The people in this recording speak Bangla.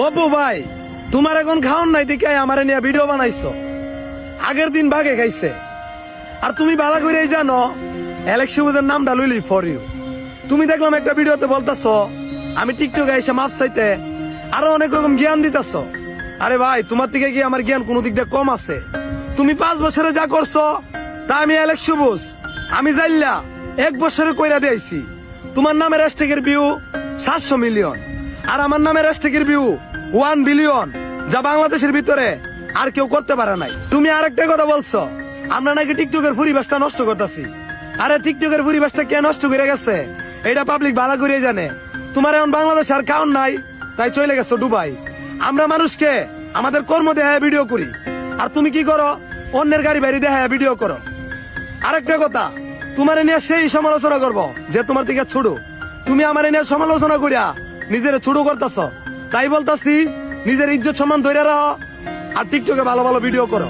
অপু ভাই, তোমার এখন খাওন নাই দিকে আমারে নিয়ে ভিডিও বানাইছো। আগের দিন বাগে খাইছে। আর তুমি ভালো করে জানো এলেকশনের নামটা লইলি ফর ইউ। তুমি দেখলাম একটা ভিডিওতে বলতাছো আমি টিকটকে এসে মাফ চাইতে আরো অনেক রকম জ্ঞান দিতেছ। আরে ভাই, তোমার থেকে কি আমার জ্ঞান কোনো দিক দিয়ে কম আছে? তুমি 5 বছরে যা করছো তা আমি এলেকশন বুঝ আমি জানলা 1 বছরে কইরা দিয়েছি। তোমার নামের হ্যাশট্যাগের ভিউ 700 মিলিয়ন আর আমার নামের হ্যাশট্যাগের ভিউ 1 বিলিয়ন, যা বাংলাদেশের ভিতরে আর কেউ করতে পারে নাই। তুমি আরেকটা কথা বলছো আমরা নাকি টিকটকের পরিবেশটা নষ্ট করতেছি। আরে টিকটকের পরিবেশটা কে নষ্ট করে গেছে এটা পাবলিক ভালো করে জানে। তোমার এখন বাংলাদেশ আর কাউন নাই, তাই চলে গেছো দুবাই। আমরা মানুষকে আমাদের কর্ম দেখায় ভিডিও করি, আর তুমি কি করো? অন্যের গাড়ি বাড়ি দেখায় ভিডিও করো। আরেকটা কথা, তোমার নিয়ে সেই সমালোচনা করবো যে তোমার থেকে ছোট। তুমি আমার নিয়ে সমালোচনা করিয়া নিজের ছোট করতেছ। তাই বলতাছি নিজের ইজ্জত সম্মান ধরে রাখো আর টিকটকে ভালো ভালো ভিডিও করো।